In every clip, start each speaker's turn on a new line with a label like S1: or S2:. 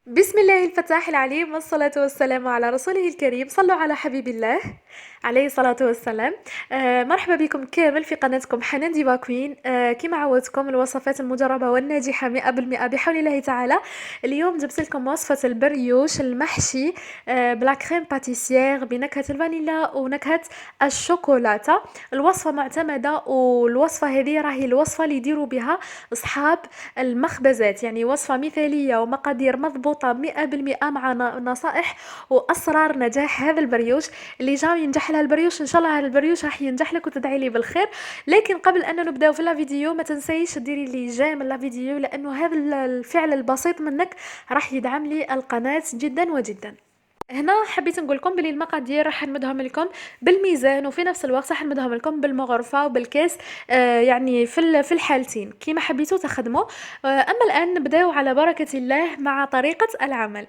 S1: بسم الله الفتاح العليم والصلاة والسلام على رسوله الكريم. صلوا على حبيب الله عليه الصلاة والسلام. مرحبا بكم كامل في قناتكم حنان ديفا كوين. كما عودتكم الوصفات المجربة والناجحة 100% بحول الله تعالى. اليوم جبت لكم وصفة البريوش المحشي بلا كريم باتيسيير بنكهة الفانيلا ونكهة الشوكولاتة. الوصفة معتمدة، والوصفة هذه راهي الوصفة اللي يديروا بها أصحاب المخبزات، يعني وصفة مثالية ومقادير مضبوطة 100% مع نصائح وأسرار نجاح هذا البريوش. اللي جاي ينجح لها البريوش إن شاء الله هذا البريوش راح ينجح لك وتدعي لي بالخير. لكن قبل أن نبدأ في الفيديو ما تنسيش ديري لي جيم الفيديو، لأنه هذا الفعل البسيط منك راح يدعم لي القناة جدا وجدا. هنا حبيت نقول لكم بلي المقادير راح نمدهم لكم بالميزان، وفي نفس الوقت راح نمدهم لكم بالمغرفه وبالكاس. يعني في الحالتين كيما حبيتوا تخدموا. اما الان نبداو على بركه الله مع طريقه العمل.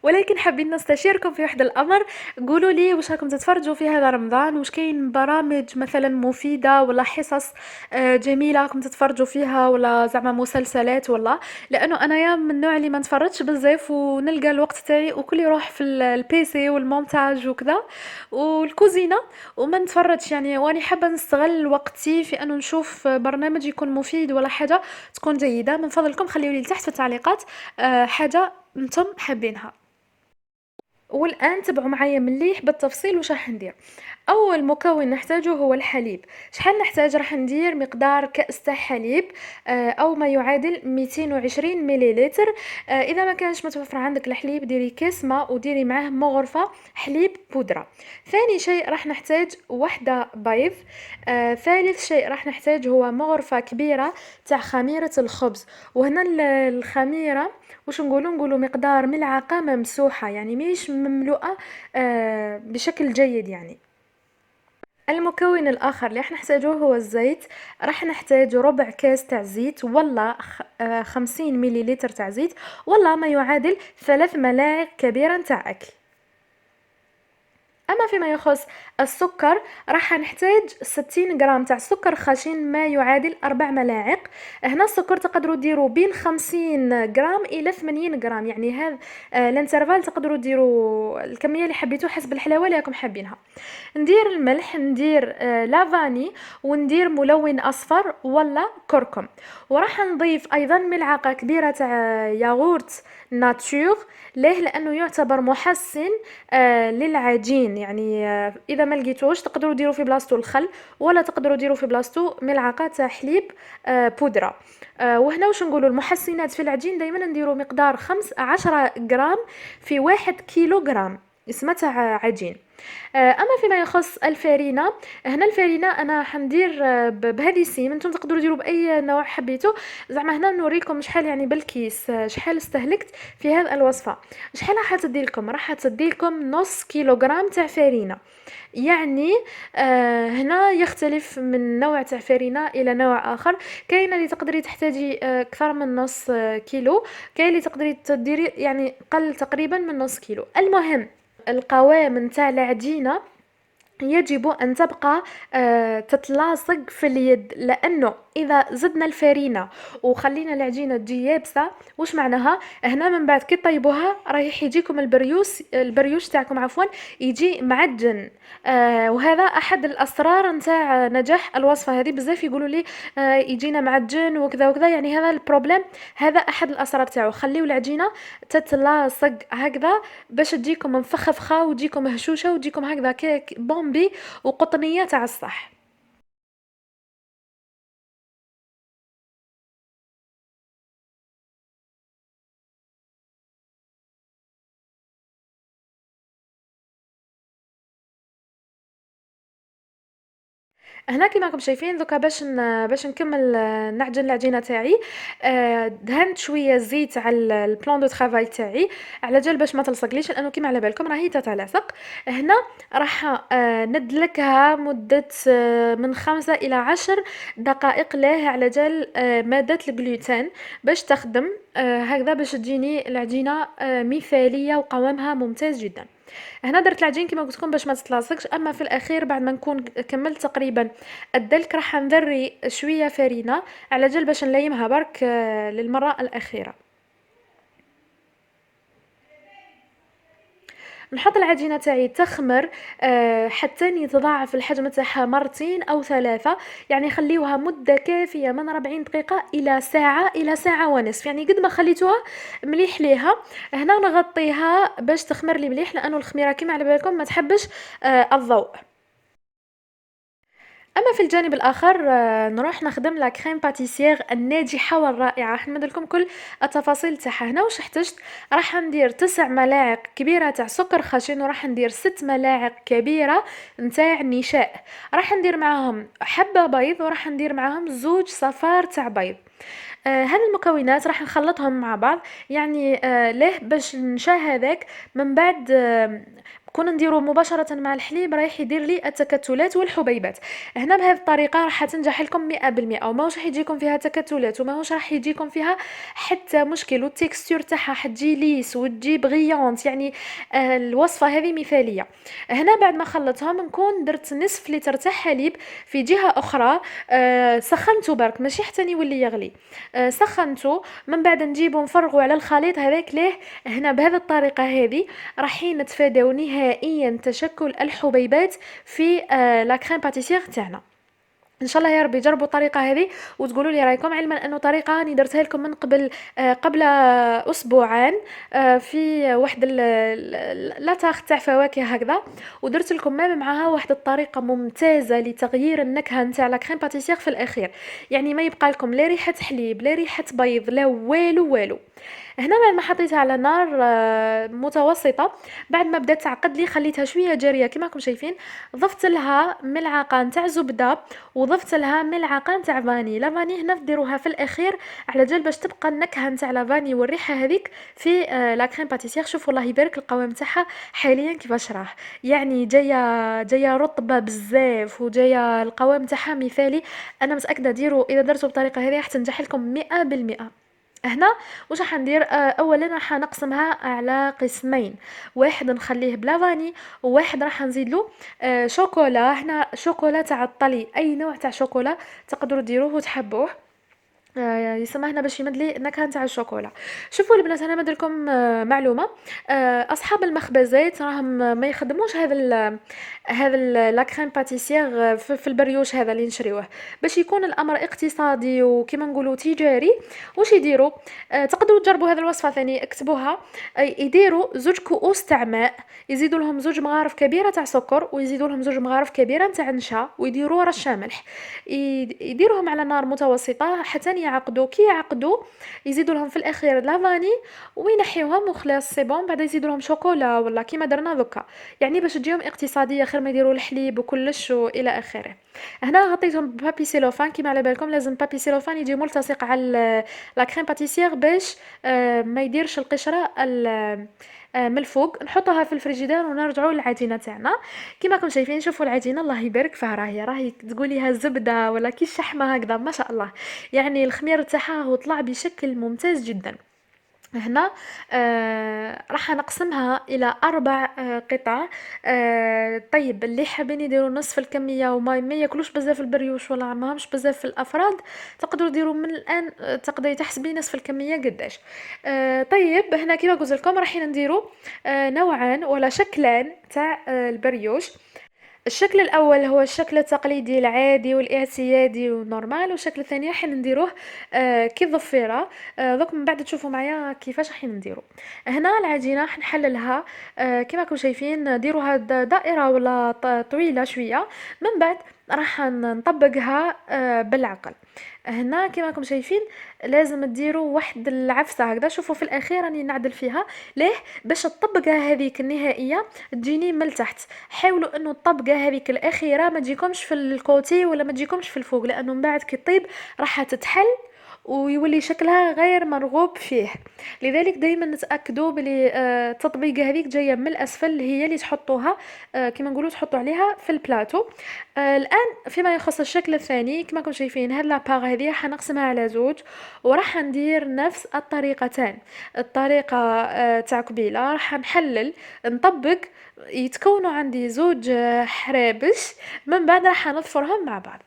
S1: ولكن حابين نستشيركم في واحد الامر. قولوا لي واش راكم تتفرجوا في هذا رمضان، واش كاين برامج مثلا مفيده ولا حصص جميله راكم تتفرجوا فيها، ولا زعما مسلسلات ولا. لانه انايا من النوع اللي ما نتفرجش بزاف ونلقى الوقت تاعي وكل يروح في البيسي والمونتاج وكذا والكوزينه، وما نتفرجش يعني. واني حابه نستغل وقتي في انه نشوف برنامج يكون مفيد ولا حاجه تكون جيده. من فضلكم خليوا لي تحت في التعليقات حاجه انتم حابينها. والان تبعوا معايا مليح بالتفصيل واش راح ندير. اول مكون نحتاجه هو الحليب. شحال نحتاج؟ راح ندير مقدار كأس تاع حليب او ما يعادل 220 مليلتر. اذا ما كانش متوفر عندك الحليب ديري كاس ماء وديري معاه مغرفة حليب بودرة. ثاني شيء راح نحتاج وحدة بيض. ثالث شيء راح نحتاج هو مغرفة كبيرة تاع خميرة الخبز. وهنا الخميرة واش نقولوا مقدار ملعقة ممسوحة، يعني مش مملوءة بشكل جيد يعني. المكون الآخر اللي راح نحتاجه هو الزيت. راح نحتاج ربع كاس تاع زيت، ولا 50 مليلتر تاع زيت، ولا ما يعادل 3 ملاعق كبيرة تاع أكل. اما فيما يخص السكر راح نحتاج 60 غرام تاع سكر خشن، ما يعادل 4 ملاعق. هنا السكر تقدروا ديروا بين 50 غرام الى 80 غرام، يعني هذا الانترفال تقدروا ديروا الكميه اللي حبيتوا حسب الحلاوه اللي راكم حابينها. ندير الملح، ندير لافاني، وندير ملون اصفر ولا كركم. وراح نضيف ايضا ملعقه كبيره تاع ياغورت ناتور. ليه؟ لانه يعتبر محسن للعجين يعني. اذا ما لقيتوش تقدروا ديروا في بلاصتو الخل، ولا تقدروا ديروا في بلاصتو ملعقه تاع حليب بودره. وهنا واش نقولوا المحسنات في العجين دائما نديروا مقدار 15 غرام في 1 كيلو غرام اسمها تاع عجين. اما فيما يخص الفارينه، هنا الفارينه انا حندير بهذه السيم، انتم تقدروا ديروا باي نوع حبيتوا. زعما هنا نوريكم شحال يعني بالكيس شحال استهلكت في هذه الوصفه. شحال راح تدي لكم؟ راح تدي لكم نص كيلوغرام تاع فارينه. يعني هنا يختلف من نوع تاع فارينه الى نوع اخر. كاينه اللي تقدري تحتاجي اكثر من نص كيلو، كاين اللي تقدري تديري يعني قل تقريبا من نص كيلو. المهم القوام نتاع العجينه يجب أن تبقى تتلاصق في اليد، لأنه إذا زدنا الفارينة وخلينا العجينة تجي يابسة وش معناها؟ هنا من بعد كي طيبوها رايح يجيكم البريوش تاعكم عفوا يجي معجن. وهذا أحد الأسرار نتاع نجاح الوصفة هذه. بزاف يقولوا لي يجينا معجن وكذا وكذا، يعني هذا البروبليم. هذا أحد الأسرار تاعو. خليو العجينة تتلاصق هكذا باش تجيكم مفخفخه وتجيكم هشوشه وتجيكم هكذا كيك بومبي وقطنيه تاع الصح. هنا كيما راكم شايفين دوكا باش نكمل نعجن العجينه تاعي. دهنت شويه زيت على البلان دو ترافاي تاعي على جال باش ما تلصقليش، لانه كيما على بالكم راهي تتلاصق. هنا راح ندلكها مده من 5 إلى 10 دقائق. ليه؟ على جال ماده الجلوتين باش تخدم هكذا باش تجيني العجينه مثاليه وقوامها ممتاز جدا. هنا درت العجين كما قلت لكم باش ما تتلاصقش. اما في الاخير بعد ما نكون كملت تقريبا الدلك راح نذري شويه فرينه على جال باش نليمها برك للمره الاخيره. نحط العجينه تاعي تخمر حتى يتضاعف الحجم تاعها مرتين او ثلاثه، يعني خليوها مده كافيه من 40 دقيقه الى ساعه الى ساعه ونصف، يعني قد ما خليتوها مليح ليها. هنا نغطيها باش تخمر لي مليح، لانه الخميره كيما على بالكم ما تحبش الضوء. اما في الجانب الاخر نروح نخدم لا كريم باتيسير الناجحه والرائعه. حنمد لكم كل التفاصيل تاعها. هنا واش احتجت، راح ندير 9 ملاعق كبيره تاع سكر خشن، وراح ندير 6 ملاعق كبيره نتاع نشاء، راح ندير معاهم حبه بيض، وراح ندير معاهم زوج صفار تاع بيض. هاد المكونات راح نخلطهم مع بعض، يعني ليه باش النشا هذاك من بعد كون نديرو مباشرة مع الحليب رايح يدير لي التكتلات والحبيبات. هنا بهذه الطريقة راح تنجح لكم 100%، وماهوش راح يجيكم فيها تكتلات، وماهوش راح يجيكم فيها حتى مشكل، والتكستور تاعها حتجي ليس وتجي بغيونت، يعني الوصفة هذه مثالية. هنا بعد ما خلطهم نكون درت نصف لتر تاع حليب في جهة أخرى، سخنته برك ماشي حتى يولي يغلي، سخنته من بعد نجيبو نفرغو على الخليط هذاك. ليه هنا بهذه الطريقة هذه رايحين نتفاداو نهائيا تشكل الحبيبات في لا كريم باتيسير تاعنا. ان شاء الله يا ربي جربوا الطريقه هذه وتقولوا لي رايكم، علما انه طريقه راني درتها لكم من قبل اسبوعان في واحد لا تاخ تاع فواكه هكذا، ودرت لكم مام معها واحد الطريقه ممتازه لتغيير النكهه نتاع لا كريم باتيسير في الاخير، يعني ما يبقى لكم لا ريحه حليب لا ريحه بيض لا والو والو. هنا بعد ما حطيتها على نار متوسطه، بعد ما بدات تعقد لي خليتها شويه جاريه كما راكم شايفين، ضفت لها ملعقه نتاع زبده وضفت لها ملعقه نتاع فاني. لا فاني هنا ديروها في الاخير على جال باش تبقى النكهه نتاع لا فاني والريحه هذيك في لا كريم باتيسير. شوفوا الله يبارك القوام تاعها حاليا كيفاش راه، يعني جايه رطبه بزاف وجايه القوام تاعها مثالي. انا متاكده ديروا اذا درتوا بالطريقه هذه راح تنجح لكم 100%. هنا واش راح ندير، اولا راح نقسمها على قسمين، واحد نخليه بلا فاني وواحد راح نزيد له شوكولا. هنا شوكولا تاع الطلي، اي نوع تاع شوكولا تقدروا ديروه وتحبوه، يسمى هنا باش يمدلي النكهه نتاع الشوكولا. شوفوا البنات انا نديرلكم معلومه، اصحاب المخبزات راهم ما يخدموش لا كريم باتيسير في البريوش هذا اللي نشريوه، باش يكون الامر اقتصادي وكما نقولوا تجاري. واش يديروا، تقدروا تجربوا هذه الوصفه ثاني اكتبوها، يديروا زوج كؤوس تاع ماء، يزيدوا لهم زوج مغارف كبيره تاع سكر، ويزيدوا لهم زوج مغارف كبيره تاع نشا، ويديروا رشه ملح، يديروهم على نار متوسطه حتى يعقدوا. كي يعقدوا يزيدوا لهم في الاخير لافاني وينحيوهم وخلاص سي بون. بعد يزيدوا لهم شوكولا ولا كيما درنا دوكا، يعني باش تجيهم اقتصاديه خير ما يديروا الحليب وكلش والى اخره. هنا غطيتهم ببابي سيلوفان، كيما على بالكم لازم بابي سيلوفان يجي ملتصق على لا كريم باتيسير باش ما يديرش القشره من الفوق. نحطوها في الفريجيدير ونرجعوا للعجينه تاعنا. كيما راكم شايفين شوفوا العجينه الله يبارك فيها، راهي تقوليها زبده ولا كي الشحمه هكذا ما شاء الله، يعني الخمير تاعها هو طلع بشكل ممتاز جدا. هنا راح نقسمها الى 4 قطع. طيب اللي حابين يديروا نصف الكميه وما ياكلوش بزاف البريوش ولا ماهمش بزاف في الافراد، تقدروا ديروا من الان، تقدري تحسبي نصف الكميه قداش. طيب هنا كيما قلت لكم راح نديروا نوعان ولا شكلان تاع البريوش. الشكل الاول هو الشكل التقليدي العادي والاعتيادي والنورمال، والشكل الثاني راح نديروه كي الضفيره. دوك من بعد تشوفوا معايا كيفاش راح نديرو. هنا العجينه راح نحللها كما راكم شايفين، ديروها دائره ولا طويله شويه، من بعد راح نطبقها بالعقل. هنا كما راكم شايفين لازم تديروا واحد العفسه هكذا. شوفوا في الاخير راني نعدل فيها ليه باش الطبقه هذيك النهائيه تجيني من التحت. حاولوا انه الطبقه هذيك الاخيره ما تجيكمش في الكوتي ولا ما تجيكمش في الفوق، لانه من بعد كي طيب راح تتحل ويولي شكلها غير مرغوب فيه. لذلك دائما نتاكدوا بلي التطبيقه هذيك جايه من الاسفل، هي اللي تحطوها كما نقولوا تحطوا عليها في البلاتو. الان فيما يخص الشكل الثاني كما راكم شايفين هاد لاباغ هذه حنقسمها على زوج، وراح ندير نفس الطريقتين. الطريقه تاع قبيله راح نحلل نطبق، يتكونوا عندي زوج حرابش، من بعد راح نضفرهم مع بعض.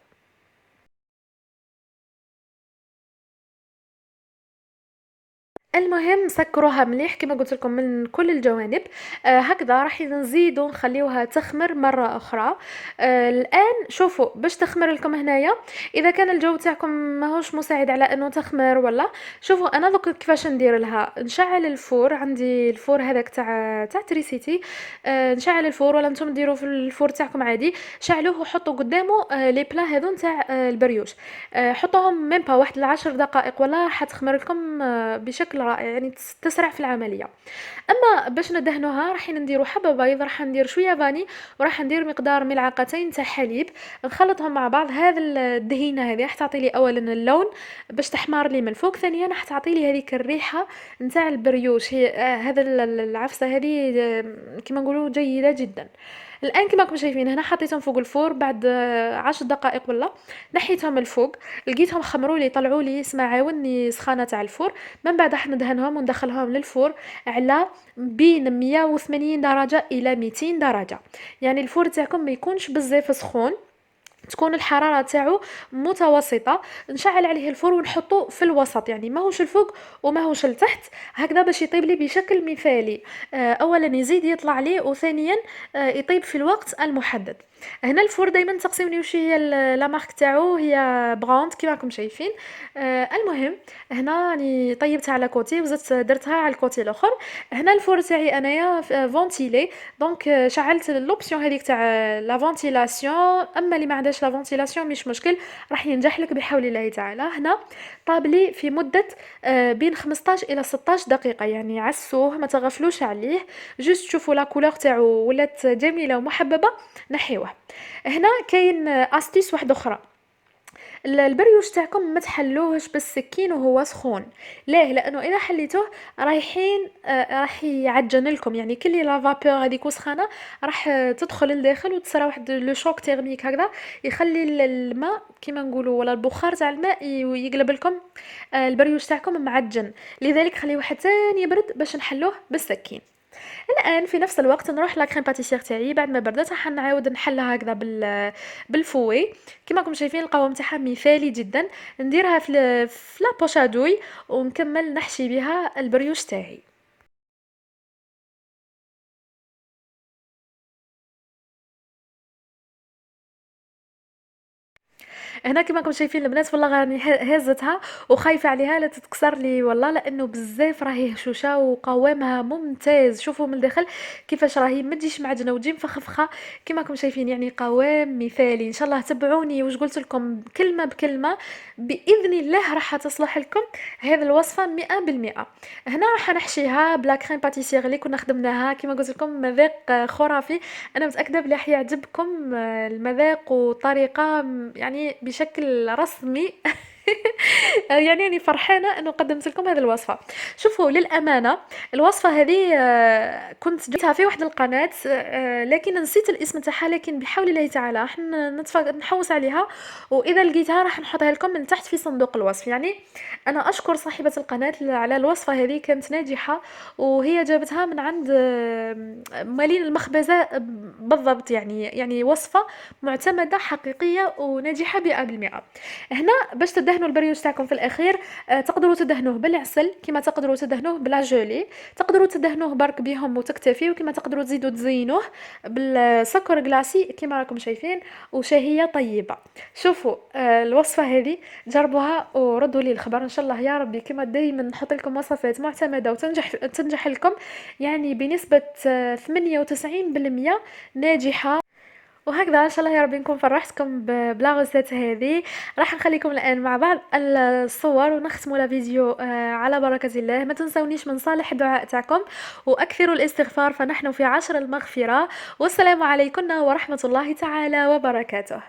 S1: المهم سكروها مليح كما قلت لكم من كل الجوانب. هكذا راح نزيدو نخليوها تخمر مره اخرى. الان شوفوا باش تخمر لكم هنايا، اذا كان الجو تاعكم ماهوش مساعد على انه تخمر ولا، شوفوا انا دوك كيفاش ندير لها. نشعل الفور، عندي الفور هذاك تاع تريسيتي. نشعل الفور ولا نتوما ديروا في الفور تاعكم عادي. شعلوه وحطوا قدامه لي بلا هذو تاع البريوش. حطوهم ميم با واحد العشر دقائق ولا راح تخمر لكم بشكل رائع، يعني تسرع في العمليه. اما باش ندهنوها راح نديرو حبه بيض، راح ندير شويه فاني، وراح ندير مقدار ملعقتين تاع حليب، نخلطهم مع بعض. هذا الدهينه هذه راح تعطي لي اولا اللون باش تحمر لي من الفوق، ثانيا راح تعطي لي هذيك الريحه نتاع البريوش. هي هذا العفسه هذه كما نقولوا جيده جدا. الان كما راكم شايفين هنا حطيتهم فوق الفور بعد 10 دقائق ولا، نحيتهم الفوق، لقيتهم خمروا لي طلعوا لي اسمع عاوني سخانه تاع الفور. من بعد راح ندهنهم وندخلهم للفور على بين 180 درجه الى 200 درجه. يعني الفور تاعكم ما يكونش بزاف سخون، تكون الحراره تاعو متوسطه. نشعل عليه الفور ونحطه في الوسط، يعني ماهوش الفوق وماهوش التحت، هكذا باش يطيب لي بشكل مثالي. اولا يزيد يطلع لي، وثانيا يطيب في الوقت المحدد. هنا الفور دائما تقسيم لي هي لا مارك تاعو هي براند كيما راكم شايفين. المهم هنا راني طيبتها على كوتي وزدت درتها على الكوتي الاخر. هنا الفور تاعي انايا فونتيلي، دونك شعلت لوبسيون هذيك تاع لا فونتيلاسيون. اما اللي ما عندهاش لا فونتيلاسيون مش مشكل، راح ينجح لك بحول الله تعالى. هنا طاب لي في مده بين 15 الى 16 دقيقه، يعني عسوه ما تغفلوش عليه. جوست شوفوا لا كولور تاعو ولات جميله ومحببه، نحيوه. هنا كاين استيس واحده اخرى، البريوش تاعكم ما تحلوهش بالسكين وهو سخون. ليه؟ لانه اذا حليتوه رايحين راح يعجن لكم، يعني كل لا فابور هذيك وسخانه راح تدخل لداخل وتصرى واحد لو شوك تيرميك هكذا، يخلي الماء كيما نقولوا ولا البخار تاع الماء يقلب لكم البريوش تاعكم معجن. لذلك خليوه حتى يبرد باش نحلوه بالسكين. الان في نفس الوقت نروح لا كريم باتيسير تاعي بعد ما بردت، راح نعاود نحلها هكذا بالفوي. كما راكم شايفين القوام تاعها مثالي جدا. نديرها في لا بوشادوي ونكمل نحشي بها البريوش تاعي. هنا كما راكم شايفين البنات والله راني هزتها وخايفه عليها لا تتكسر لي والله، لانه بزاف راهي هشوشه وقوامها ممتاز. شوفوا من الداخل كيفاش راهي ما تجيش معجنه وتجي مفخفخه. كما راكم شايفين يعني قوام مثالي. ان شاء الله تبعوني واش قلت لكم كلمه بكلمه، باذن الله راح تصلح لكم هذه الوصفه 100%. هنا راح نحشيها بلا كريم باتيسير اللي كنا خدمناها. كما قلت لكم مذاق خرافي، انا متاكده بلي راح يعجبكم المذاق وطريقه يعني بشكل رسمي. يعني أني فرحانة أنه قدمت لكم هذه الوصفة. شوفوا للأمانة الوصفة هذه كنت جبتها في واحد القناة، لكن نسيت الاسم تاعها، لكن بحول الله تعالى راح نحوس عليها، وإذا لقيتها راح نحطها لكم من تحت في صندوق الوصف. يعني أنا أشكر صاحبة القناة على الوصفة هذه، كانت ناجحة وهي جابتها من عند مالين المخبزة بالضبط. يعني وصفة معتمدة حقيقية وناجحة 100%. هنا باش تدهنوا البريوش تاعكم في الاخير تقدروا تدهنوه بالعسل، كما تقدروا تدهنوه بلا جولي، تقدروا تدهنوه برك بهم وتكتفي، وكما تقدروا تزيدوا تزينوه بالسكر كلاصي كما راكم شايفين، وشهيه طيبه. شوفوا الوصفه هذه جربوها وردوا لي الخبر ان شاء الله يا ربي. كما دائما نحط لكم وصفات معتمده وتنجح لكم، يعني بنسبه 98% ناجحه. وهكذا ان شاء الله يا ربي نكون فرحتكم بلا غوسيت هذه. راح نخليكم الان مع بعض الصور ونختموا لا فيديو على بركه الله. ما تنسونيش من صالح الدعاء تاعكم واكثروا الاستغفار، فنحن في عشر المغفره. والسلام عليكم ورحمه الله تعالى وبركاته.